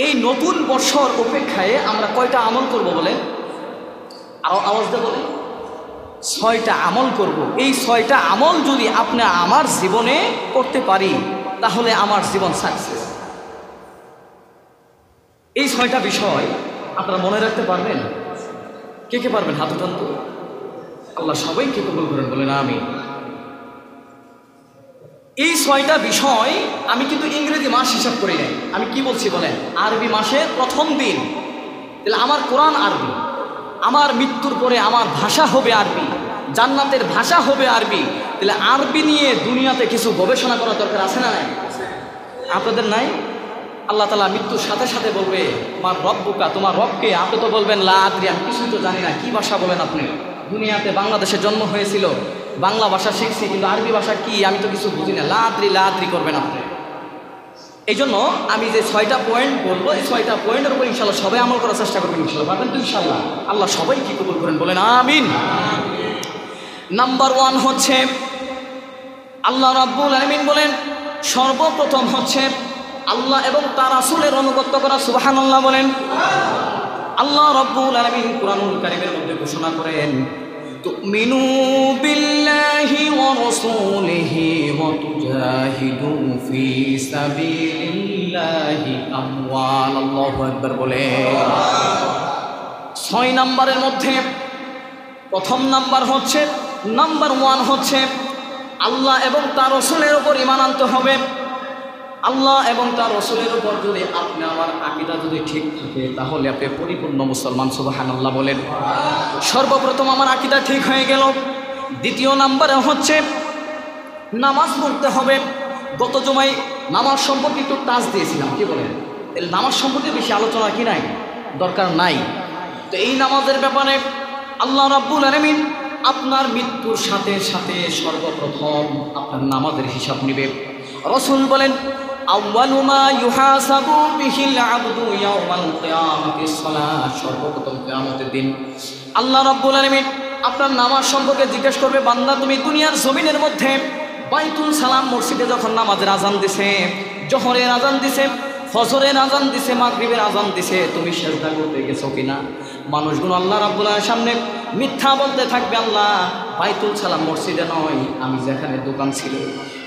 এই নতুন বর্ষর অপেক্ষায় আমরা কয়টা আমল করব বলে? আরো আওয়াজ দিয়ে বলে 6টা আমল করব। এই 6টা আমল যদি আপনি আমার জীবনে করতে পারি তাহলে আমার জীবন সাকসেস। এই 6টা বিষয় আপনারা মনে রাখতে পারবেন? কে কে পারবেন হাত উঠান তো। আল্লাহ সবাইকে কবুল করেন বলেন আমিন। এই 6টা বিষয় আমি কিন্তু ইংরেজি মাস হিসাব করি নাই। আমি কি বলছি বলেন? আরবি মাসের প্রথম দিন। তাহলে আমার কোরআন আরবি, আমার মৃত্যুর পরে আমার ভাষা হবে আরবি, জান্নাতের ভাষা হবে আরবি। তাহলে আরবি নিয়ে দুনিয়াতে কিছু গবেষণা করার দরকার আছে না নাই? আপনাদের নাই? আল্লাহ তাআলা মৃত্যুর সাথে সাথে বলবে আমার রব্বুকা, তোমার রবকে। আপনি তো বলবেন লা আদরি, আমি কিছুই তো জানি না। কি ভাষা বলেন আপনি? দুনিয়াতে বাংলাদেশে জন্ম হয়েছিল, বাংলা ভাষা শিখছি, কিন্তু আরবি ভাষা কি আমি তো কিছু বুঝি না। লা আদরি করবেন আপনি। এই জন্য আমি যে 6টা পয়েন্ট বলবো, এই 6টা পয়েন্টের উপর ইনশাল্লাহ সবাই আমল করার চেষ্টা করবেন। ইনশাল্লাহ পারবেন তো? ইনশাল্লাহ। আল্লাহ সবাইকে কবুল করেন বলেন আমিন। নাম্বার 1 হচ্ছে আল্লাহ রাব্বুল আলামিন বলেন সর্বপ্রথম হচ্ছে আল্লাহ এবং তার রাসূলের অনুগত করা। সুবহানাল্লাহ বলেন। আল্লাহ রাব্বুল আলামিন কুরআনুল কারীমের মধ্যে ঘোষণা করেন তুমিনু বিল্লাহি ওয়া রাসূলিহি ওয়া তুজাহিদু ফি সাবিলিল্লাহি আমওয়াল। আল্লাহু আকবার বলেন। 6 নম্বরের মধ্যে প্রথম নাম্বার হচ্ছে নাম্বার 1 হচ্ছে আল্লাহ এবং তার রাসূলের উপর ঈমান আনতে হবে। আল্লাহ এবং তার রাসূলের উপর যদি আপনি আমার আকীদা যদি ঠিক থাকে তাহলে আপনি পরিপূর্ণ মুসলমান। সুবহানাল্লাহ বলেন। সর্বপ্রথম আমার আকীদা ঠিক হয়ে গেল। দ্বিতীয় নম্বরে হচ্ছে নামাজ পড়তে হবে। গত জুমায় নামাজ সম্পর্কে একটু টাচ দিয়েছিলাম, কি বলেন? নামাজ সম্পর্কে বেশি আলোচনা কি নাই, দরকার নাই। তো এই নামাজের ব্যাপারে আল্লাহ রাব্বুল আলামিন আপনার মৃত্যুর সাথে সাথে সর্বপ্রথম আপনার নামাজের হিসাব নেবে। রাসূল বলেন আউয়ালু মা ইউহাসাবু বিহিল আবদু ইয়াউমাল কিয়ামাতিস সালাত। সর্বপ্রথম কিয়ামতের দিন আল্লাহ রাব্বুল আলামিন আপনার নামাজ সম্পর্কে জিজ্ঞেস করবে, বান্দা তুমি দুনিয়ার জমিনের মধ্যে বাইতুল সালাম মসজিদে যখন নামাজের আজান দিছে, জোহরের আজান দিছে, ফজরের আজান দিছে, মাগরিবের আজান দিছে, তুমি সিজদা করতে গেছো কিনা? মানুষগুলো আল্লাহ রাব্বুল আলামিনের সামনে মিথ্যা বলতে থাকবে, আল্লাহ বাইতুল সালাম মসজিদে নয়, আমি যেখানে দোকান ছিল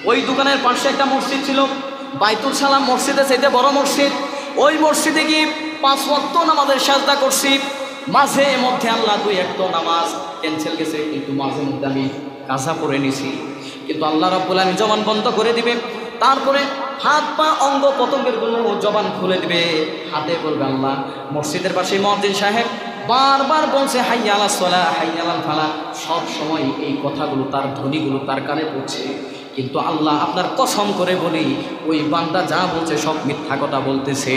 ওই দোকানের পাশে একটা মসজিদ ছিল, বাইতুল সালাম মসজিদে চাইতে বড় মসজিদ, ওই মসজিদে গিয়ে 5 ওয়াক্ত নামাজের সিজদা করছি। মাঝে মধ্যে আল্লাহ 2-1 নামাজ ক্যান্সেল গেছে, কিন্তু মাঝে মধ্যে আমি কাজা করে নিছি। কিন্তু আল্লাহ রাব্বুল আলামিন জবান বন্ধ করে দিবে, তারপরে হাত পা অঙ্গ পতঙ্গের গুলো জবান খুলে দিবে। হাতে বলবে আল্লাহ, মসজিদের পাশে মুয়াজ্জিন সাহেব বারবার বলছে হাইয়া আলাস সালাহ, হাইয়া আলাল ফালাহ, সব সময় এই কথাগুলো তার ধ্বনিগুলো তার কানে পড়ছে। কিন্তু আল্লাহ আপনার কসম করে বলি, ওই বান্দা যা বলছে সব মিথ্যা কথা বলতেছে।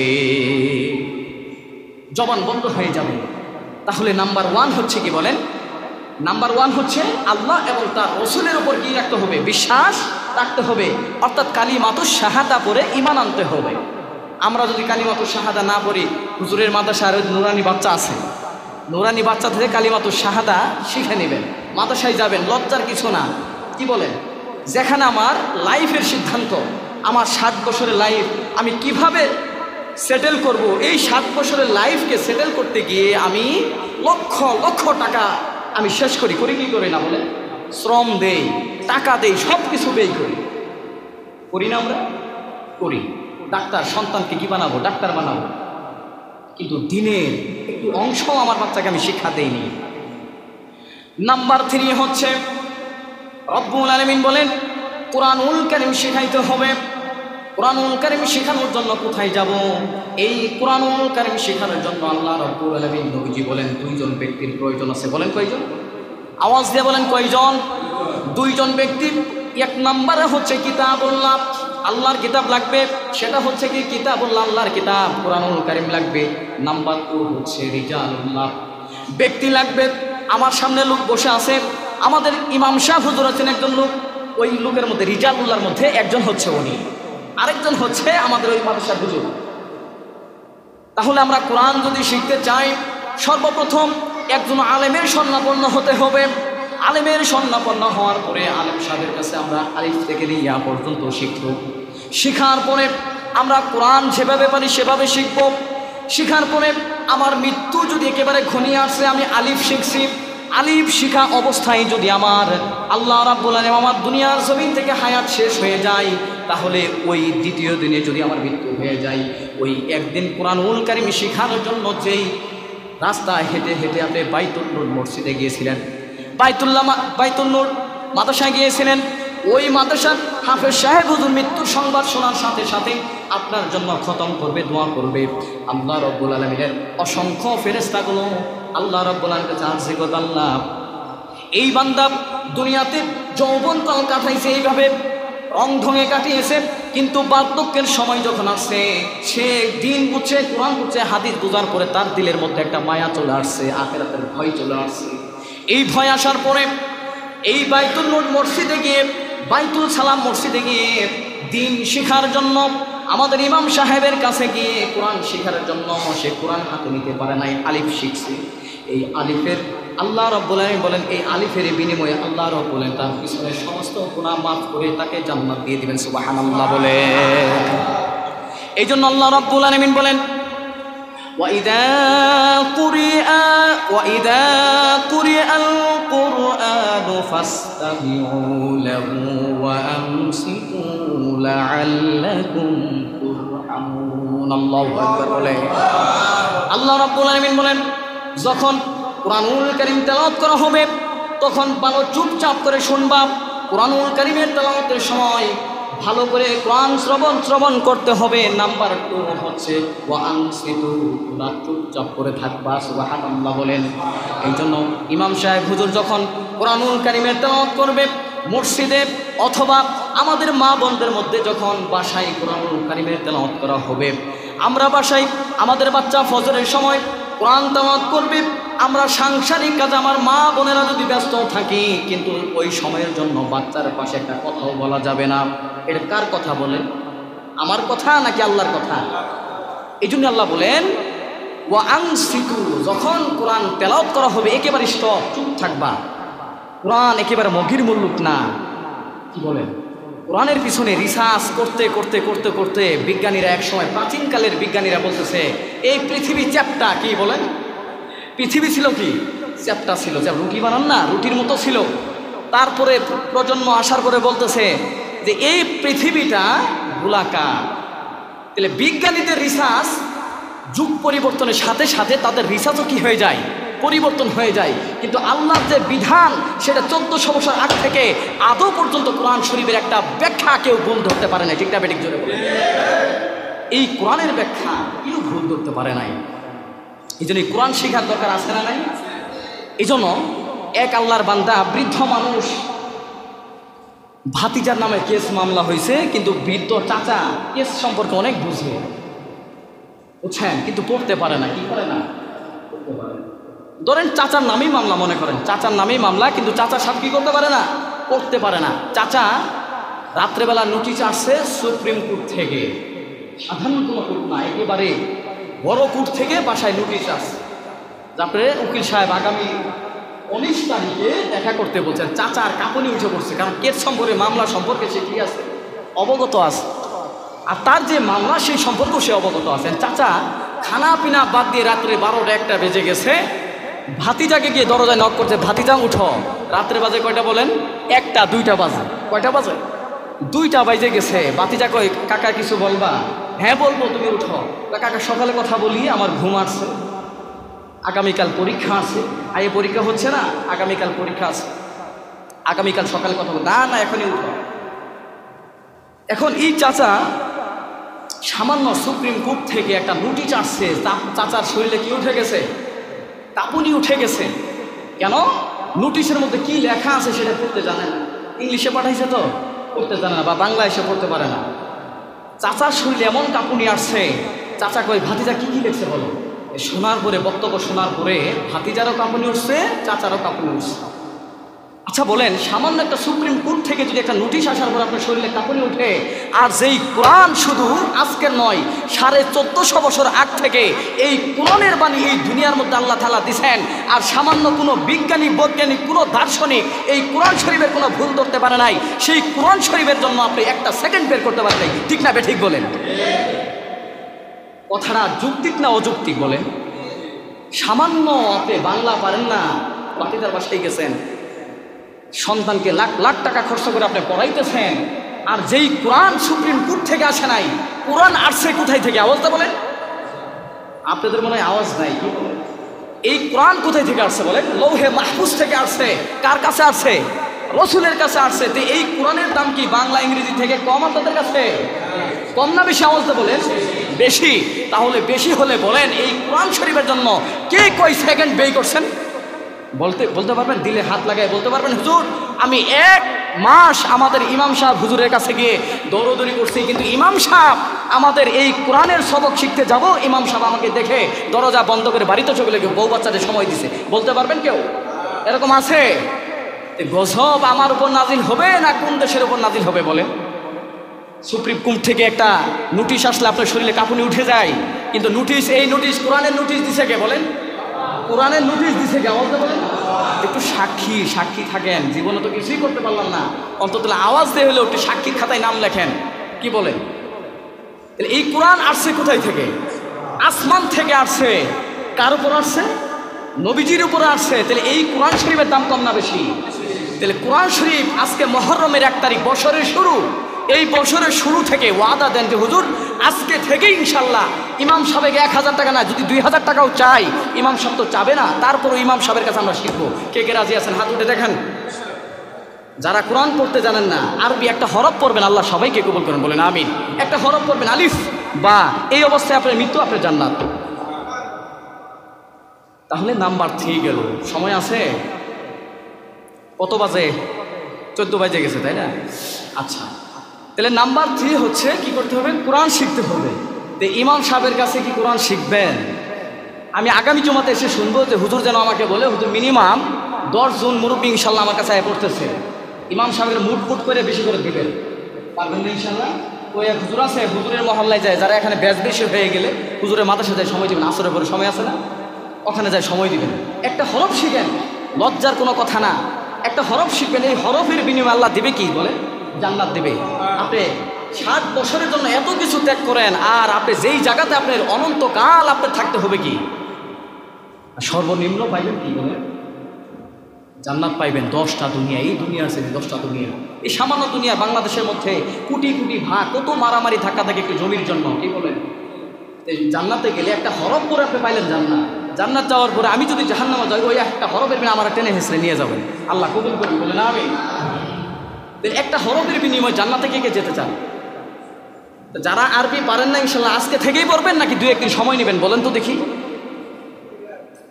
জবান বন্ধ হয়ে যাবে। তাহলে নাম্বার 1 হচ্ছে কি বলেন? নাম্বার 1 হচ্ছে আল্লাহ এবং তার রাসূলের উপর কি রাখতে হবে? বিশ্বাস রাখতে হবে। অর্থাৎ কালিমাতুশ শাহাদা পড়ে ঈমান আনতে হবে। আমরা যদি কালিমাতুশ শাহাদা না পড়ি, হুজুরের মাদ্রাসার নুরানি বাচ্চা আছে, নুরানি বাচ্চা থেকে কালিমাতুশ শাহাদা শিখে নেবেন, মাদ্রাসায় যাবেন, লজ্জার কিছু না। কি বলেন? যেখানে আমার লাইফের সিদ্ধান্ত, আমার 7 বছরের লাইফ আমি কিভাবে সেটেল করব, এই 7 বছরের লাইফকে সেটেল করতে গিয়ে আমি লক্ষ লক্ষ টাকা আমি শেষ করি কি করি না বলে? শ্রম দেই, টাকা দেই, সব কিছু ব্যয় করি না আমরা? করি। ডাক্তার সন্তানকে কি বানাবো? ডাক্তার বানাবো। কিন্তু দিনের একটু অংশ আমার বাচ্চাকে আমি শিক্ষা দেইনি। নাম্বার 3 হচ্ছে রব্বুল আলামিন বলেন কুরআনুল কারীম শেখাইতে হবে। কুরআনুল কারীম শেখানোর জন্য কোথায় যাব? এই কুরআনুল কারীম শেখানোর জন্য আল্লাহ রাব্বুল আলামিন নবীজি বলেন 2 জন ব্যক্তির প্রয়োজন আছে। বলেন কয়জন? আওয়াজ দিয়ে বলেন কয়জন? 2 জন ব্যক্তি। 1 নম্বরে হচ্ছে কিতাবুল্লাহ, আল্লাহর কিতাব লাগবে। সেটা হচ্ছে কি? কিতাবুল্লাহ, আল্লাহর কিতাব, কুরআনুল কারীম লাগবে। নাম্বার 2 হচ্ছে রিজালুল্লাহ, ব্যক্তি লাগবে। আমার সামনে লোক বসে আছে, আমাদের ইমাম সাহেব হুজুর আছেন একজন লোক, ওই লোকের মধ্যে রিজালুল্লাহর মধ্যে একজন হচ্ছে উনি, আরেকজন হচ্ছে আমাদের ওই মাদ্রাসার হুজুর। তাহলে আমরা কোরআন যদি শিখতে চাই, সর্বপ্রথম একজন আলেমের স্বর্ণাপন্ন হতে হবে। আলেমের স্বর্ণাপন্ন হওয়ার পরে আলেম সাহেবের কাছে আমরা আলিফ থেকে ইয়া পর্যন্ত শিখব। শেখার পরে আমরা কোরআন যেভাবে পারি সেভাবে শিখব। শিখার পরে আমার মৃত্যু যদি একেবারে ঘনিয়ে আসে, আমি আলিফ শিখছি, আলিফ শিখা অবস্থায় যদি আমার আল্লাহ রাব্বুল আলামিন আমার দুনিয়ার জমিন থেকে হায়াত শেষ হয়ে যায়, তাহলে ওই দ্বিতীয় দিনে যদি আমার মৃত্যু হয়ে যায়, ওই একদিন কোরআনুল কারীম শিখার জন্য যেই রাস্তায় হেঁটে হেঁটে আপনি বাইতুল নূর মসজিদে গিয়েছিলেন, বাইতুল নূর মাদ্রাসায় গিয়েছিলেন, ওই মাদ্রাসার হাফেজ সাহেব হুজুর মৃত্যুর সংবাদ শোনার সাথে সাথে আপনার জন্য খতম করবে, দোয়া করবে। আল্লাহ রাব্বুল আলামিনের অসংখ্য ফেরেশতাগুলো আল্লাহ রাব্বুল আলামিনের কাছে আরজি করবে, আল্লাহ এই বান্দা দুনিয়াতে যৌবনকাল কাটাইছে, এইভাবে রং ঢঙে কাটিয়েছে, কিন্তু বার্ধক্যের সময় যখন আসছে, সে দিন বুঝছে, কোরআন বুঝছে, হাদিস বোঝার পরে তার দিলের মধ্যে একটা মায়া চলে আসছে, আখিরাতের ভয় চলে আসছে। এই ভয় আসার পরে এই বাইতুল নূর মসজিদে গিয়ে, বাইতুল সালাম মসজিদে গিয়ে দিন শেখার জন্য আমাদের ইমাম সাহেবের কাছে গিয়ে কোরআন শেখার জন্য সে কোরআন হাতে নিতে পারে নাই, আলিফ শিখছে। এই আলিফের আল্লাহ রাব্বুল আলামিন বলেন, এই আলিফের বিনিময়ে আল্লাহ রাব্বুল আলামিন তার পিছনে সমস্ত গুনাহ মাফ করে তাকে জান্নাত দিয়ে দিবেন। সুবহানাল্লাহ বলে। এই জন্য আল্লাহ রাব্বুল আলামিন বলেন, وَإِذَا قُرِئَ الْقُرْآنُ فَاسْتَمِعُوا لَهُ وَأَنصِتُوا لَعَلَّكُمْ تُرْحَمُونَ। আল্লাহু আকবার বলে। আল্লাহ রাব্বুল আলামিন বলেন, যখন কোরআনুল কারীম তেলাওয়াত করা হবে তখন ভালো চুপচাপ করে শুনবা। কোরআনুল কারীমের তেলাওয়াতের সময় ভালো করে কোরআন শ্রবণ করতে হবে। নাম্বার 2 হচ্ছে ওয়ানসিতু, তোমরা চুপচাপ করে থাকবা। সুবহানাল্লাহ বলেন। এই জন্য ইমাম সাহেব হুজুর যখন কোরআনুল কারীমের তেলাওয়াত করবে মসজিদে অথবা আমাদের মা বোনদের মধ্যে যখন বাসায় কোরআনুল কারীমের তেলাওয়াত করা হবে, আমরা বাসায় আমাদের বাচ্চা ফজরের সময় কোরআন তেলাওয়াত করবে, আমরা সাংসারিক কাজে আমার মা বোনেরা যদি ব্যস্ত থাকি, কিন্তু ওই সময়ের জন্য বাচ্চার পাশে একটা কথাও বলা যাবে না। এটা কার কথা বলেন? আমার কথা নাকি আল্লাহর কথা? এই জন্য আল্লাহ বলেন ওয়ানসিতু, যখন কোরআন তেলাওয়াত করা হবে একেবারে স্টপ, চুপ থাকবা। কোরআন একেবারে মগির মুল্লুক না। কি বলেন? কোরআনের পিছনে রিসার্চ করতে করতে করতে করতে বিজ্ঞানীরা একসময়, প্রাচীনকালের বিজ্ঞানীরা বলতেছে এই পৃথিবী চ্যাপ্টা। কি বলেন? পৃথিবী ছিল কি? চ্যাপ্টা ছিল, যা রুটি বানান না, রুটির মতো ছিল। তারপরে প্রজন্ম আসার পরে বলতেছে যে এই পৃথিবীটা গোলাকার। তাহলে বিজ্ঞানীদের রিসার্চ যুগ পরিবর্তনের সাথে সাথে তাদের রিসার্চও কি হয়ে যায়? পরিবর্তন হয়ে যায়। কিন্তু আল্লাহর যে বিধান সেটা 1400 বছর আগ থেকে আদৌ পর্যন্ত কোরআন শরীফের একটা ব্যাখ্যা কেউ ভুল ধরতে পারে নাই। ঠিক না বেঠিক জোরে বলে? এই কোরআনের ব্যাখ্যা কেউ ভুল ধরতে পারে নাই। এই জন্য কোরআন শেখার দরকার আছে না নাই? এই জন্য এক আল্লাহর বান্দা, বৃদ্ধ মানুষ, ভাতিজার নামে কেস মামলা হয়েছে, কিন্তু বৃদ্ধ চাচা কেস সম্পর্কে অনেক বুঝে, বুঝছেন, কিন্তু পড়তে পারে না। কি করে না? পড়তে পারে। ধরেন চাচার নামেই মামলা, মনে করেন চাচার নামেই মামলা, কিন্তু চাচা সাহেব কি করতে পারে না? পড়তে পারে না। চাচা রাত্রেবেলা নোটিশ আসছে সুপ্রিম কোর্ট থেকে, সাধারণ কোনো কোর্ট না, একেবারে বড় কোর্ট থেকে বাসায় নোটিশ আসছে। তারপরে উকিল সাহেব আগামী 19 তারিখে দেখা করতে বলছেন। চাচার কাঁপুনি উঠে পড়ছে, কারণ কেস সম্পর্কে, মামলা সম্পর্কে সে কি আছে? অবগত আছে। আর তার যে মামলা সেই সম্পর্কেও সে অবগত আছেন। চাচা খানা পিনা বাদ দিয়ে রাত্রে 12টা-1টা বেজে গেছে, ভাতিজাকে গিয়ে দরজায় নক করছে, ভাতিজা উঠো। রাত্রে বাজে কয়টা বলেন? 1টা 2টা বাজে। কয়টা বাজে? 2টা বাজে গেছে। ভাতিজা কয়, কাকা কিছু বলবা? হ্যাঁ বলবো, তুমি উঠো। কাকা সকালে কথা বলি, আমার ঘুম আসছে, আগামীকাল পরীক্ষা আছে। আগে পরীক্ষা হচ্ছে না, আগামীকাল পরীক্ষা আছে, আগামীকাল সকালে কথা বল। না না, এখনই উঠো। এখন এই চাচা সামান্য সুপ্রিম কোর্ট থেকে একটা নোটিশ আসছে, চাচার শরীরে কি উঠে গেছে? কাঁপুনি উঠে গেছে। কেন? নোটিশের মধ্যে কি লেখা আছে সেটা পড়তে জানে না। ইংলিশে পাঠাইছে তো পড়তে জানে না, বা বাংলা এসে পড়তে পারে না। চাচার শরীরে এমন কাঁপুনি আসছে, চাচা কই, ভাতিজা কি কি লিখছে বলো? শোনার পরে, বক্তব্য শোনার পরে ভাতিজারও কাঁপুনি উঠছে, চাচারও কাঁপুনি উঠছে। আচ্ছা বলেন, সামান্য একটা সুপ্রিম কোর্ট থেকে যদি একটা নোটিশ আসার পর আপনার শরীরে কাঁপুনি ওঠে, আর যেই কোরআন শুধু আজকের নয় 1450 বছর আগ থেকে এই কোরআনের বাণী এই দুনিয়ার মধ্যে আল্লাহ তাআলা দিছেন, আর সামান্য কোনো বিজ্ঞানী বৈজ্ঞানিক কোনো দার্শনিক এই কোরআন শরীফের কোনো ভুল ধরতে পারে নাই, সেই কোরআন শরীফের জন্য আপনি একটা সেকেন্ড বের করতে পারেন নাই, ঠিক না ঠিক বলেন? কথাটা যৌক্তিক না অযৌক্তিক বলেন? সামান্য আপনি বাংলা পারেন না, পাতিদার বাসায় গেছেন, সন্তানকে লাখ লাখ টাকা খরচ করে আপনি পড়াইতেছেন, আর যেই কোরআন সুপ্রিম কোর্ট থেকে আসে নাই, কোরআন আসছে কোথায় থেকে? আওয়াজটা বলেন। আপনাদের মনে হয় আওয়াজ নাই, কি বলেন? এই কোরআন কোথায় থেকে আসছে বলেন? লৌহে মাহফুজ থেকে আসছে। কার কাছে আসছে? রসুলের কাছে আসছে। তো এই কোরআনের দাম কি বাংলা ইংরেজি থেকে কম আপনাদের কাছে? কম না বেশি? আওয়াজটা বলেন। বেশি। তাহলে বেশি হলে বলেন এই কোরআন শরীফের জন্য কে কয় সেকেন্ড ব্যয় করছেন? বলতে পারবেন? দিলে হাত লাগায় বলতে পারবেন, হুজুর আমি 1 মাস আমাদের ইমাম সাহেব হুজুরের কাছে গিয়ে দৌড়দৌড়ি করছি, কিন্তু ইমাম সাহেব আমাদের এই কোরআনের সবক শিখতে যাব, ইমাম সাহেব আমাকে দেখে দরজা বন্ধ করে বাড়িতে চলে গেলে বউ বাচ্চাদের সময় দিছে। বলতে পারবেন কেউ? এরকম আছে? গজব আমার উপর নাজিল হবে না কোন দেশের উপর নাজিল হবে বলেন? সুপ্রিম কোর্ট থেকে একটা নোটিশ আসলে আপনার শরীরে কাঁপুনি উঠে যায়, কিন্তু এই নোটিশ কোরআনের নোটিশ দিছে কে বলেন? কোরআনের নোটিশ দিছে কে? আওয়াজ বলেন। একটু সাক্ষী থাকেন, জীবনে তো কিছুই করতে পারলাম না, অন্তত আওয়াজ দিয়ে হলেও একটু সাক্ষীর খাতায় নাম লেখেন, কি বলেন? এই কোরআন আসছে কোথায় থেকে? আসমান থেকে আসছে। কার উপর আসছে? নবীজির উপরে আসছে। তাহলে এই কোরআন শরীফের দাম কম না বেশি? তাহলে কোরআন শরীফ আজকে মুহররমের 1 তারিখ, বছরের শুরু, এই বছরের শুরু থেকে ওয়াদা দেন যে হুজুর আজকে থেকে ইনশাল্লাহ ইমাম সাহেবকে 1000 টাকা না, যদি 2000 টাকাও চাই, ইমাম সাহেব তো চাবে না, তারপরও ইমাম সাহেবের কাছে আমরা শিখবো। কে কে রাজি আছেন? হাত উঠে দেখেন। যারা কোরআন পড়তে জানেন না, আরবি একটা হরফ পড়বেন, আল্লাহ সবাইকে কবুল করেন, বলেন আমিন। একটা হরফ পড়বেন, আলিফ বা, এই অবস্থায় আপনার মৃত্যু, আপনার জান্নাত। তাহলে নাম্বার 3 গেল। সময় আছে? কত বাজে? 14 বাজে গেছে, তাই না? আচ্ছা, তাহলে নাম্বার 3 হচ্ছে কি করতে হবে? কোরআন শিখতে হবে। তো ইমাম সাহেবের কাছে কি কোরআন শিখবেন? আমি আগামী জমাতে এসে শুনবো যে হুজুর যেন আমাকে বলে, হুজুর মিনিমাম 10 জন মুরব্বী ইনশাল্লাহ আমার কাছে আয় পড়তেছে, ইমাম সাহেবের মুট করে বেশি করে দিবেন, পারবেন না ইনশাল্লাহ? ওই এক হুজুর আছে, হুজুরের মহল্লায় যায়, যারা এখানে ব্যাচ বেশি হয়ে গেলে হুজুরের মাদ্রাসায় যায় সময় দিবেন, আসরের পরে সময় আছে না, ওখানে যায় সময় দিবেন। একটা হরফ শিখেন, লজ্জার কোনো কথা না, একটা হরফ শিখবেন। এই হরফের বিনিময়ে আল্লাহ দিবে কি বলে? জান্নাত দেবে। আপনি 60 বছরের জন্য এত কিছু ত্যাগ করেন, আর আপনি যেই জায়গাতে আপনার অনন্তকাল আপনার থাকতে হবে, কি সর্বনিম্ন পাইবেন কি বলে? জান্নাত পাইবেন। 10টা দুনিয়া, এই দুনিয়া আছে 10টা দুনিয়া, এই সামান্য দুনিয়া বাংলাদেশের মধ্যে কোটি কোটি ভাগ, কত মারামারি ধাক্কা থাকে একটু জমির জন্য, কি বলেন? জান্নাতে গেলে একটা হরফ করে আপনি পাইলেন জান্নাত। জান্নাত যাওয়ার পরে আমি যদি জাহান্নামে যাই, ওই একটা হরফের বিনিময়ে আমার টেনে হেসড়ে নিয়ে যাবেন, আল্লাহ কবুল করুন, বলেন আমিন। একটা হরফের বিনিময়ে জান্নাতে কে যেতে চান? যারা আরবি পারেন না ইনশাল্লাহ আজকে থেকেই পড়বেন, নাকি 2-1 দিন সময় নেবেন বলেন তো দেখি?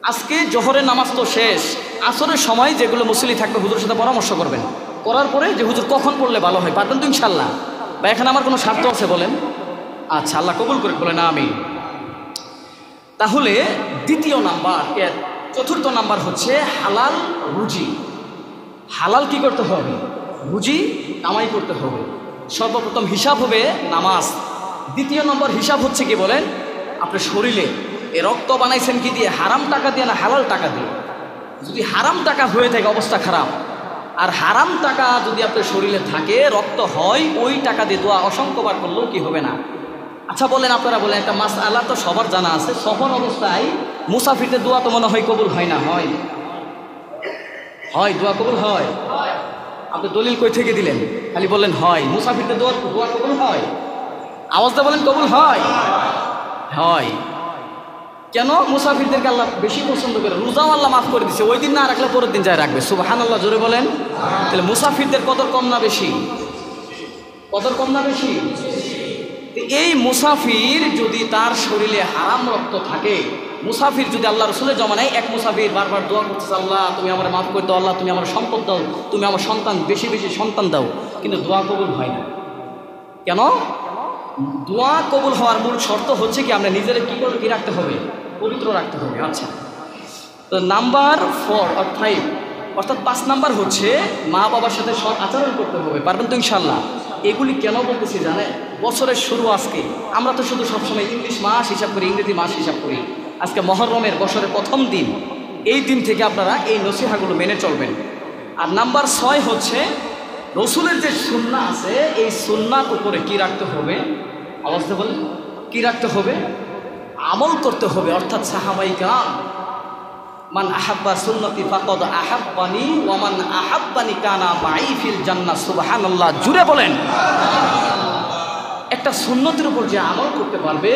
আজকে জোহরের নামাজ তো শেষ, আসরের সময় যেগুলো মুসল্লি থাকবে হুজুরের সাথে পরামর্শ করবেন, করার পরে যে হুজুর কখন পড়লে ভালো হয়, পারবেন তো ইনশাল্লাহ? বা এখানে আমার কোনো স্বার্থ আছে বলেন? আচ্ছা, আল্লাহ কবুল করে, বলেন আমিন। তাহলে দ্বিতীয় নাম্বার, এর 4র্থ নাম্বার হচ্ছে হালাল রুজি। হালাল কি করতে হবে? রুজি কামাই করতে হবে। সর্বপ্রথম হিসাব হবে নামাজ। দ্বিতীয় নম্বর হিসাব হচ্ছে কি বলেন? আপনার শরীরে এ রক্ত বানাইছেন কি দিয়ে? হারাম টাকা দিয়ে না হালাল টাকা দিয়ে? যদি হারাম টাকা হয়ে থাকে অবস্থা খারাপ, আর হারাম টাকা যদি আপনার শরীরে থাকে, রক্ত হয়, ওই টাকা দিয়ে দোয়া অসংখ্যবার করলেও কি হবে না? আচ্ছা বলেন, আপনারা বলেন, একটা মাসআলা তো সবার জানা আছে, সফর অবস্থায় মুসাফিরদের দোয়া তো মনে হয় কবুল হয় না? হয়, দোয়া কবুল হয়। আপনি দলিল কই থেকে দিলেন? খালি বললেন হয়। মুসাফিরদের দোয়া কবুল হয়? আওয়াজটা বলেন, কবুল হয়। হয় কেন? মুসাফিরদেরকে আল্লাহ বেশি পছন্দ করে, রোজাও আল্লাহ মাফ করে দিচ্ছে, ওই দিন না রাখলে পরের দিন যায় রাখবে। সুবহানাল্লাহ, জোরে বলেন। তাহলে মুসাফিরদের কদর কম না বেশি? কদর কম না বেশি? এই মুসাফির যদি তার শরীরে হারাম রক্ত থাকে, মুসাফির যদি আল্লাহ রসুলের জমানায় এক মুসাফির বারবার দোয়া করতেছে, আল্লাহ তুমি আমার মাফ করে দাও, আল্লাহ তুমি আমার সম্পদ দাও, তুমি আমার সন্তান বেশি বেশি সন্তান দাও, কিন্তু দোয়া কবুল হয় না। কেন? দোয়া কবুল হওয়ার মূল শর্ত হচ্ছে কি, আমরা নিজেরা কি রাখতে হবে? পবিত্র রাখতে হবে। আচ্ছা, তো নাম্বার 4 or 5 অর্থাৎ 5 নাম্বার হচ্ছে মা বাবার সাথে সৎ আচরণ করতে হবে। পারবেন তো ইনশাল্লাহ? এগুলি কেন বলতেছি জানেন? বছরের শুরু আজকে, আমরা তো শুধু সবসময় ইংলিশ মাস হিসাব করি, ইংরেজি মাস হিসাব করি। আজকে মহরমের বছরের প্রথম দিন, এই দিন থেকে আপনারা এই নসিহাগুলো মেনে চলবেন। আর নাম্বার 6 হচ্ছে রসুলের যে সুন্নাহ আছে, এই সুন্নাহর উপরে কি রাখতে হবে? আওয়াজটা বলেন, কি রাখতে হবে? আমল করতে হবে। অর্থাৎ সাহাবায়ে কেরাম, মান আহাব্বা সুন্নতি ফাকাদ আহাব্বানি ওয়া মান আহাব্বানি কানা মাই ফিল জান্নাহ। সুবহানাল্লাহ, জুড়ে বলেন। একটা সুন্নতের উপর যে আমল করতে পারবে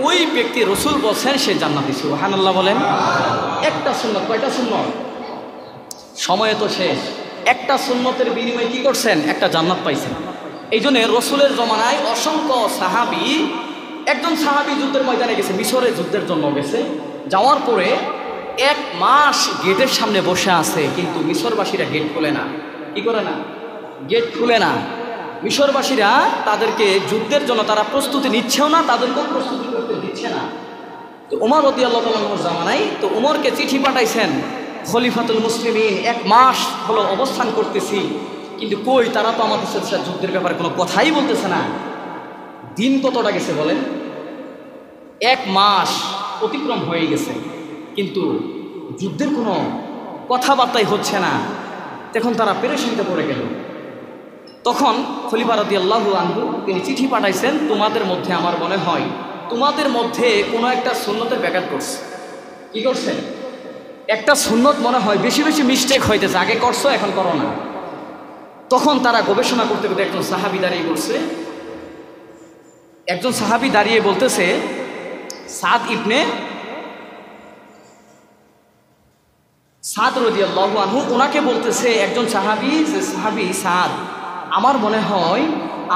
ওই ব্যক্তি, রসুল বলছেন, সে জান্নাতি। সুবহানাল্লাহ বলেন। একটা সুন্নত, কয়টা সুন্নত? সময় তো শেষ। একটা সুন্নতের বিনিময়ে কি করছেন? একটা জান্নাত পাইছেন। এই জন্য রসুলের জমানায় অসংখ্য সাহাবি, একজন সাহাবি যুদ্ধের ময়দানে গেছে, মিশরে যুদ্ধের জন্য গেছে। যাওয়ার পরে 1 মাস গেটের সামনে বসে আছে, কিন্তু মিশরবাসীরা গেট খুলে না। কি করে না? গেট খুলে না। মিশরবাসীরা তাদেরকে যুদ্ধের জন্য তারা প্রস্তুতি নিচ্ছেও না, তাদেরকেও প্রস্তুতি করতে দিচ্ছে না। তো ওমর রাদিয়াল্লাহু তাআলার জামানায় তো ওমরকে চিঠি পাঠাইছেন, খলিফাতুল মুসলিমিন, 1 মাস হলো অবস্থান করতেছি, কিন্তু কই তারা তো আমাদের সাথে যুদ্ধের ব্যাপারে কোনো কথাই বলতেছে না। দিন কতটা গেছে বলেন? 1 মাস অতিক্রম হয়ে গেছে, কিন্তু যুদ্ধের কোনো কথাবার্তাই হচ্ছে না। তখন তারা পেরেশানিতে পড়ে গেল। তখন খলিফা রাদিয়াল্লাহু আনহু তিনি চিঠি পাঠাইছেন, তোমাদের মধ্যে আমার মনে হয় তোমাদের মধ্যে কোনো একটা সুন্নতের ব্যাঘাত করছে। কি করছে? একটা সুন্নত মনে হয় বেশি বেশি মিস্টেক হইতেছে, আগে করছো এখন করো না। তখন তারা গবেষণা করতে করতে একজন সাহাবী দাঁড়িয়ে বলছে, একজন সাহাবী দাঁড়িয়ে বলতেছে, সাদ রাদিয়াল্লাহু আনহু, ওনাকে বলতেছে একজন সাহাবী, যে সাহাবী সাদ, আমার মনে হয়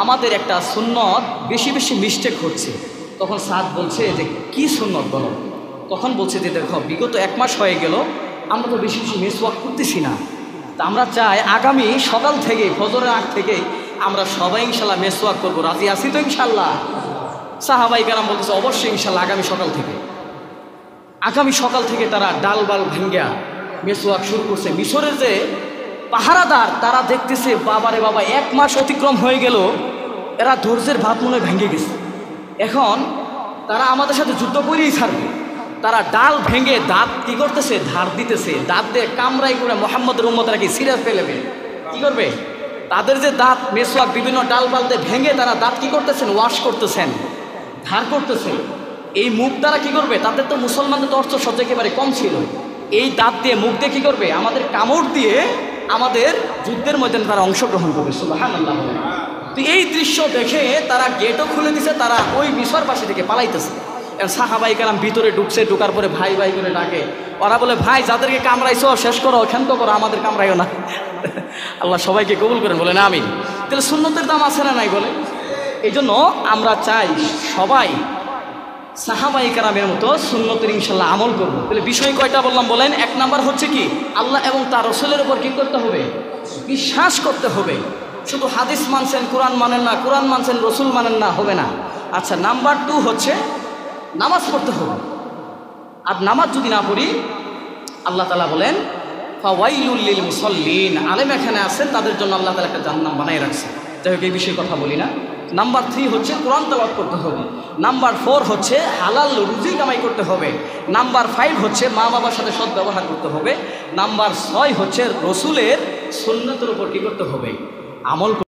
আমাদের একটা সুন্নত বেশি বেশি মিস্টেক হচ্ছে। তখন সাদ বলছে যে কি সুন্নত বলো? তখন বলছে যে দেখো, বিগত 1 মাস হয়ে গেল আমরা তো বেশি বেশি মিসওয়াক করতেছি না। তা আমরা চাই আগামী সকাল থেকে, ফজরের আগ থেকে আমরা সবাই ইনশাল্লাহ মিসওয়াক করবো। রাজি আছি তো ইনশাল্লাহ? সাহাবায়ে কেরাম বলতেছে অবশ্যই ইনশাল্লাহ আগামী সকাল থেকে। আগামী সকাল থেকে তারা ডাল বাল ভেঙ্গা মিসওয়াক শুরু করছে। মিশরের যে পাহারাদার তারা দেখতেছে, বাবারে বাবা, 1 মাস অতিক্রম হয়ে গেল, এরা ধৈর্যের ভাত মনে ভেঙে গেছে, এখন তারা আমাদের সাথে যুদ্ধ করেই ছাড়বে। তারা ডাল ভেঙে দাঁত কি করতেছে? ধার দিতেছে। দাঁত দিয়ে কামড়াই করে মোহাম্মদের উম্মতরা কি সিরিয়াস ফেলেবে? কি করবে? তাদের যে দাঁত, মেসওয়াক বিভিন্ন ডাল বালতে ভেঙে তারা দাঁত কি করতেছেন? ওয়াশ করতেছেন, ধার করতেছে। এই মুখ দ্বারা কি করবে? তাদের তো মুসলমানদের তো অর্থ সহ্য একেবারে কম ছিল। এই দাঁত দিয়ে, মুখ দিয়ে কি করবে? আমাদের কামড় দিয়ে আমাদের যুদ্ধের ময়দানে তারা অংশগ্রহণ করবে। সুবহানাল্লাহ। তো এই দৃশ্য দেখে তারা গেটও খুলে দিছে, তারা ওই মিশরবাসী থেকে পালাইতেছে। সাহাবায়ে কেরাম ভিতরে ঢুকছে, ঢুকার পরে ভাই ভাই করে ডাকে। ওরা বলে, ভাই যাদেরকে কামড়াইছো শেষ করো, ক্ষান্ত করো, আমাদের কামড়াইও না। আল্লাহ সবাইকে কবুল করেন, বলেন আমিন। তাহলে সুন্নতের দাম আছে না নাই বলে? এই জন্য আমরা চাই সবাই সাহাবায়ে কেরামের মতো সুন্নতের ইনশাল্লাহ আমল করবো। তাহলে বিষয় কয়টা বললাম বলেন? 1 নাম্বার হচ্ছে কি? আল্লাহ এবং তার রসুলের উপর কি করতে হবে? বিশ্বাস করতে হবে। শুধু হাদিস মানছেন, কোরআন মানেন না, কোরআন মানছেন, রসুল মানেন না, হবে না। আচ্ছা, নাম্বার 2 হচ্ছে নামাজ পড়তে হবে। আর নামাজ যদি না পড়ি, আল্লাহ তাআলা বলেন ফাওয়াইলুল লিল মুসাল্লিন, আলেম এখানে আছেন তাদের জন্য আল্লাহ তাআলা একটা জাহান্নাম বানাই রাখছে। যাই হোক, এই বিষয়ে কথা বলি না। নাম্বার 3 হচ্ছে কোরআন তেলাওয়াত করতে হবে। নাম্বার 4 হচ্ছে হালাল রুজি কামাই করতে হবে। নাম্বার 5 হচ্ছে মা বাবার সাথে সৎ ব্যবহার করতে হবে। নাম্বার 6 হচ্ছে রসুলের সুন্নতের উপর কি করতে হবে? আমল।